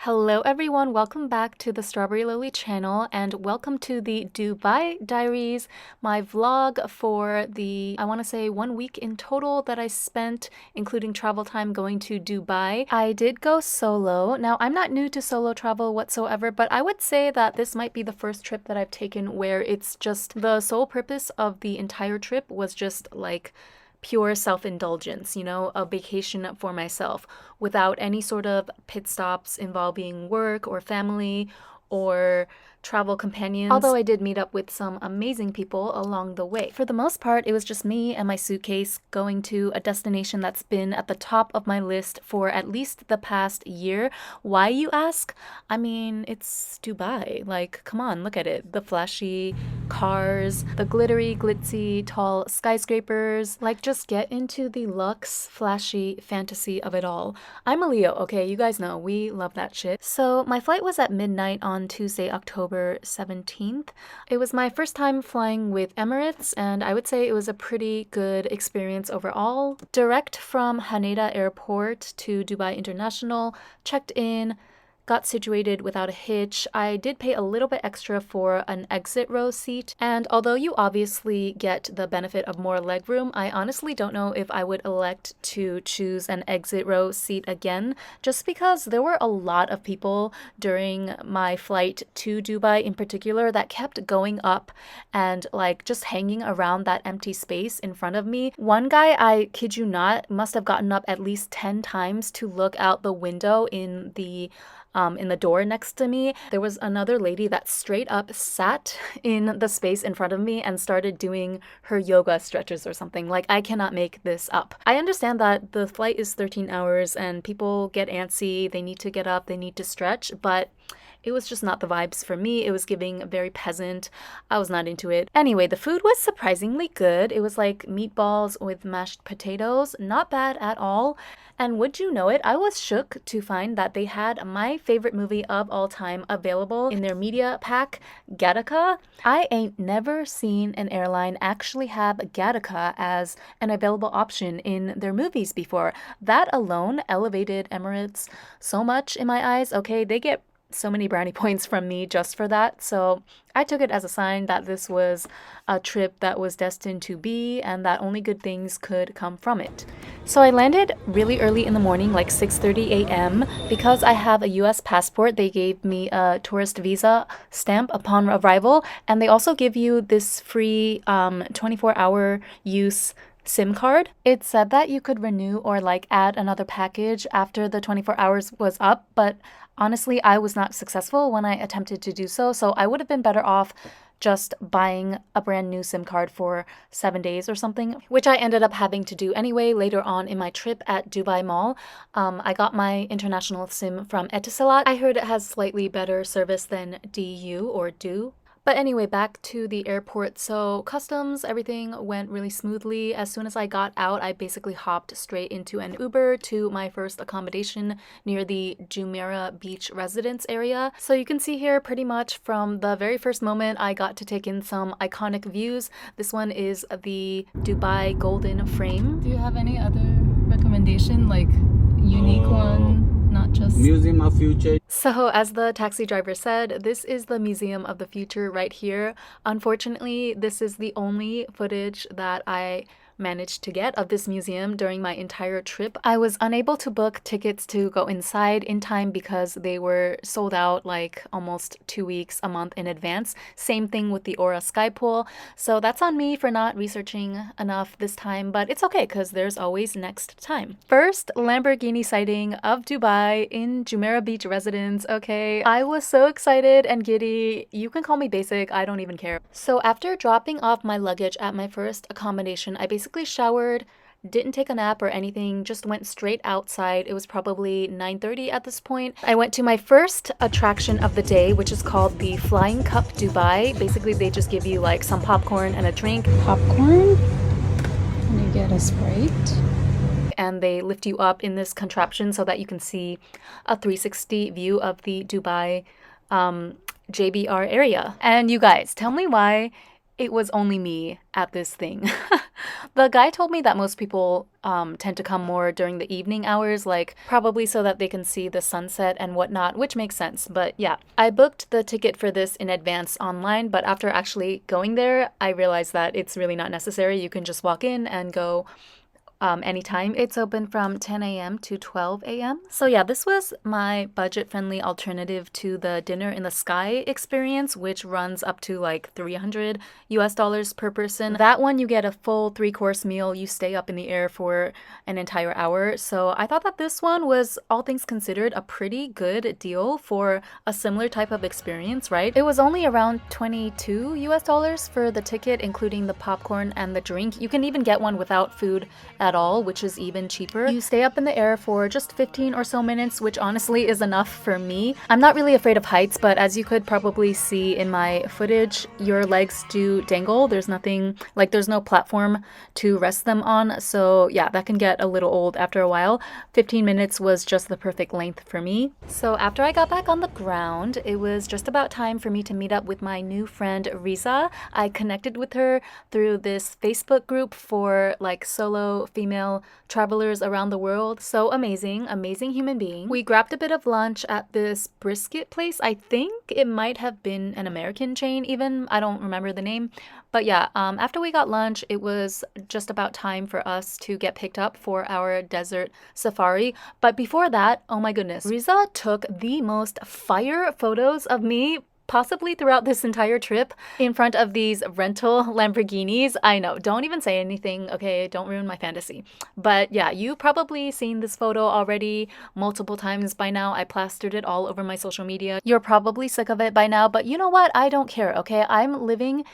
Hello everyone, welcome back to the Strawberry Lily channel and welcome to the Dubai Diaries, my vlog for I want to say 1 week in total that I spent, including travel time going to Dubai. I did go solo. Now, I'm not new to solo travel whatsoever, but I would say that this might be the first trip that I've taken where it's just the sole purpose of the entire trip was just like pure self-indulgence, a vacation for myself without any sort of pit stops involving work or family or travel companions. Although I did meet up with some amazing people along the way. For the most part, it was just me and my suitcase going to a destination that's been at the top of my list for at least the past year. Why, you ask? I mean, it's Dubai. Like, come on, look at it. The flashy cars, the glittery, glitzy, tall skyscrapers. Like, just get into the luxe, flashy fantasy of it all. I'm a Leo, okay? You guys know, we love that shit. So my flight was at midnight on Tuesday, October 17th. It was my first time flying with Emirates, and I would say it was a pretty good experience overall. Direct from Haneda Airport to Dubai International, checked in, got situated without a hitch. I did pay a little bit extra for an exit row seat, and although you obviously get the benefit of more legroom, I honestly don't know if I would elect to choose an exit row seat again, just because there were a lot of people during my flight to Dubai in particular that kept going up and like just hanging around that empty space in front of me. One guy, I kid you not, must have gotten up at least 10 times to look out the window in the door next to me. There was another lady that straight up sat in the space in front of me and started doing her yoga stretches or something. Like, I cannot make this up. I understand that the flight is 13 hours and people get antsy, they need to get up, they need to stretch, but it was just not the vibes for me. It was giving very peasant. I was not into it. Anyway, the food was surprisingly good. It was like meatballs with mashed potatoes. Not bad at all. And would you know it, I was shook to find that they had my favorite movie of all time available in their media pack, Gattaca. I ain't never seen an airline actually have Gattaca as an available option in their movies before. That alone elevated Emirates so much in my eyes. Okay, they get so many brownie points from me just for that. So I took it as a sign that this was a trip that was destined to be and that only good things could come from it. So I landed really early in the morning, like 6:30 a.m. Because I have a US passport, they gave me a tourist visa stamp upon arrival, and they also give you this free 24-hour use SIM card. It said that you could renew or like add another package after the 24 hours was up, but honestly, I was not successful when I attempted to do so, so I would have been better off just buying a brand new SIM card for 7 days or something, which I ended up having to do anyway later on in my trip at Dubai Mall. I got my international SIM from Etisalat. I heard it has slightly better service than DU or Do. But anyway, back to the airport. So customs, everything went really smoothly. As soon as I got out, I basically hopped straight into an Uber to my first accommodation near the Jumeirah Beach residence area. So you can see here pretty much from the very first moment I got to take in some iconic views. This one is the Dubai Golden Frame. Do you have any other recommendation, like unique one? Not just Museum of Future. So, as the taxi driver said, this is the Museum of the Future right here. Unfortunately, this is the only footage that I managed to get of this museum during my entire trip. I was unable to book tickets to go inside in time because they were sold out like almost 2 weeks, a month in advance. Same thing with the Aura Sky Pool. So that's on me for not researching enough this time, but it's okay because there's always next time. First, Lamborghini sighting of Dubai in Jumeirah Beach residence. Okay, I was so excited and giddy. You can call me basic, I don't even care. So after dropping off my luggage at my first accommodation, I basically showered, didn't take a nap or anything, just went straight outside. It was probably 9:30 at this point. I went to my first attraction of the day, which is called the Flying Cup Dubai. Basically, they just give you like some popcorn and a drink. Popcorn, and you get a Sprite. And they lift you up in this contraption so that you can see a 360 view of the Dubai JBR area. And you guys, tell me why it was only me at this thing. The guy told me that most people tend to come more during the evening hours, like probably so that they can see the sunset and whatnot, which makes sense. But yeah, I booked the ticket for this in advance online, but after actually going there, I realized that it's really not necessary. You can just walk in and go anytime. It's open from 10 a.m. to 12 a.m. So yeah, this was my budget-friendly alternative to the dinner in the sky experience, which runs up to like $300 per person. That one, you get a full 3-course meal. You stay up in the air for an entire hour. So I thought that this one was, all things considered, a pretty good deal for a similar type of experience, right? It was only around $22 for the ticket, including the popcorn and the drink. You can even get one without food at all, which is even cheaper. You stay up in the air for just 15 or so minutes, which honestly is enough for me. I'm not really afraid of heights, but as you could probably see in my footage, your legs do dangle. There's nothing, like there's no platform to rest them on. So yeah, that can get a little old after a while. 15 minutes was just the perfect length for me. So after I got back on the ground, it was just about time for me to meet up with my new friend Riza. I connected with her through this Facebook group for like solo female travelers around the world. So amazing, amazing human being. We grabbed a bit of lunch at this brisket place. I think it might have been an American chain even. I don't remember the name. But yeah, after we got lunch, it was just about time for us to get picked up for our desert safari. But before that, oh my goodness, Riza took the most fire photos of me possibly throughout this entire trip in front of these rental Lamborghinis. I know, don't even say anything, okay? Don't ruin my fantasy. But yeah, you've probably seen this photo already multiple times by now. I plastered it all over my social media. You're probably sick of it by now, but you know what? I don't care, okay? I'm living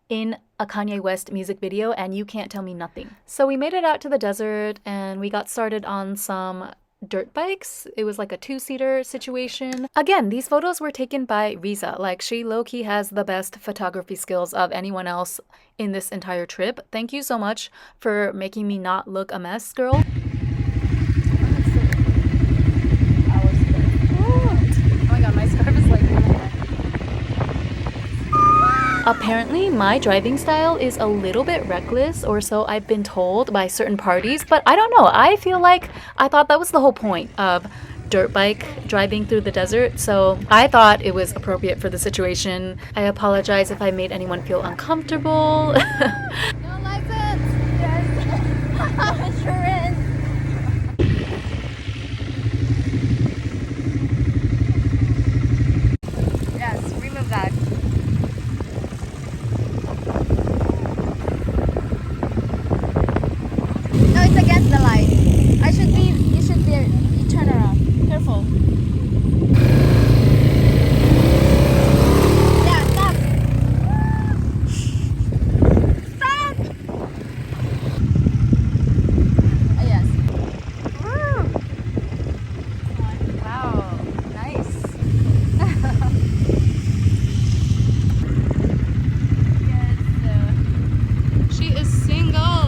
in a Kanye West music video and you can't tell me nothing. So we made it out to the desert and we got started on some dirt bikes. It was like a 2-seater situation. Again, these photos were taken by Riza. Like, she low-key has the best photography skills of anyone else in this entire trip. Thank you so much for making me not look a mess, girl. Oh my god, my scarf is like... Apparently, my driving style is a little bit reckless, or so I've been told by certain parties, but I don't know. I feel like I thought that was the whole point of dirt bike driving through the desert, so I thought it was appropriate for the situation. I apologize if I made anyone feel uncomfortable. No license! Yes! Insurance! Yes, remove that. No, it's against the light. You should be, you turn around. Careful. Yeah, stop. Stop. Yes. Wow, nice. Yes. She is single.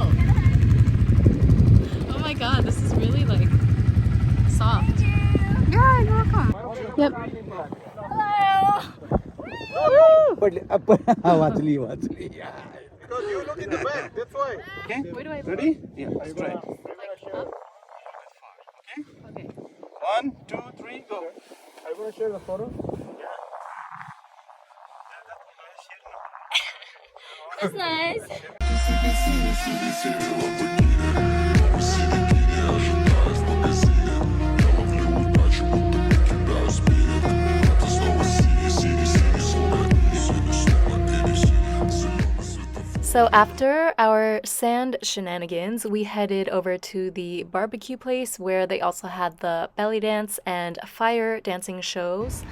Oh my god, this is really like soft. Yeah, you're welcome. Yep. Hello. वाचली yeah. Because you look in the back, that's why. Okay, Where do I look? ready? Yeah, straight. Like up? Okay, Okay. 1, 2, 3, go. I want to share the photo. That's nice. So after our sand shenanigans, we headed over to the barbecue place where they also had the belly dance and fire dancing shows.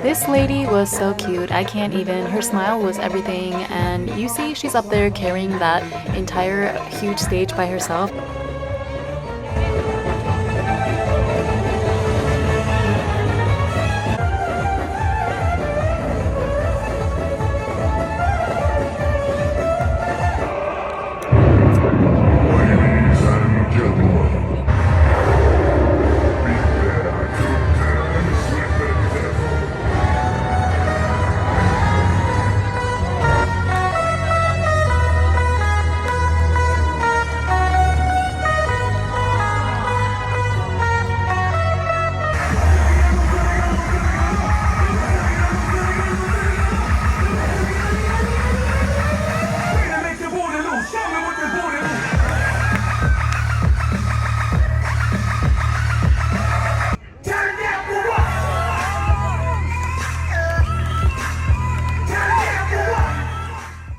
This lady was so cute. I can't even. Her smile was everything. And you see, she's up there carrying that entire huge stage by herself.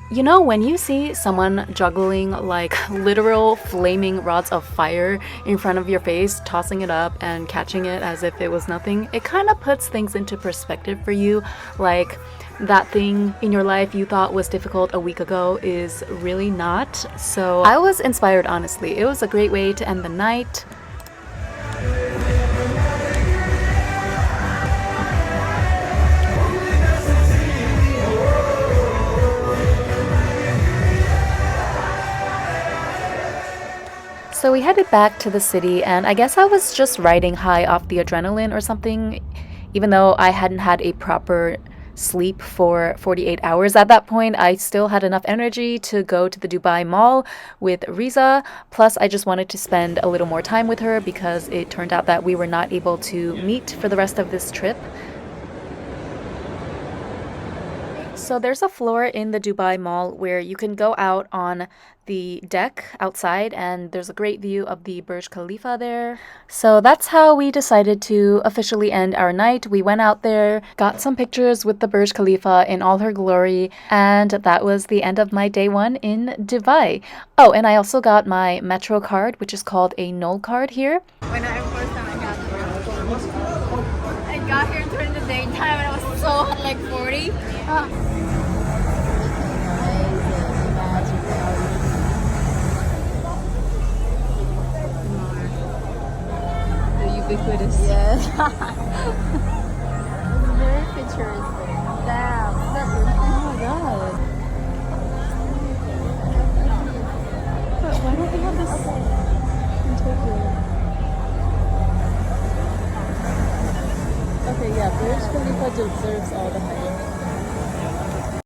You know, when you see someone juggling like literal flaming rods of fire in front of your face, tossing it up and catching it as if it was nothing, it kind of puts things into perspective for you. Like, that thing in your life you thought was difficult a week ago is really not. So I was inspired, honestly. It was a great way to end the night. So we headed back to the city, and I guess I was just riding high off the adrenaline or something, even though I hadn't had a proper sleep for 48 hours at that point. I still had enough energy to go to the Dubai Mall with Riza, plus I just wanted to spend a little more time with her because it turned out that we were not able to meet for the rest of this trip. So there's a floor in the Dubai Mall where you can go out on the deck outside, and there's a great view of the Burj Khalifa there. So that's how we decided to officially end our night. We went out there, got some pictures with the Burj Khalifa in all her glory, and that was the end of my day one in Dubai. Oh, and I also got my Metro card, which is called a Knoll card here. When I first time I got here during the daytime and it was so hot, like 40. Ubiquitous. Yes. It's very futuristic. Damn. Oh my god. But why don't they have this in Tokyo? Okay, yeah, Burj Khalifa deserves all the hype.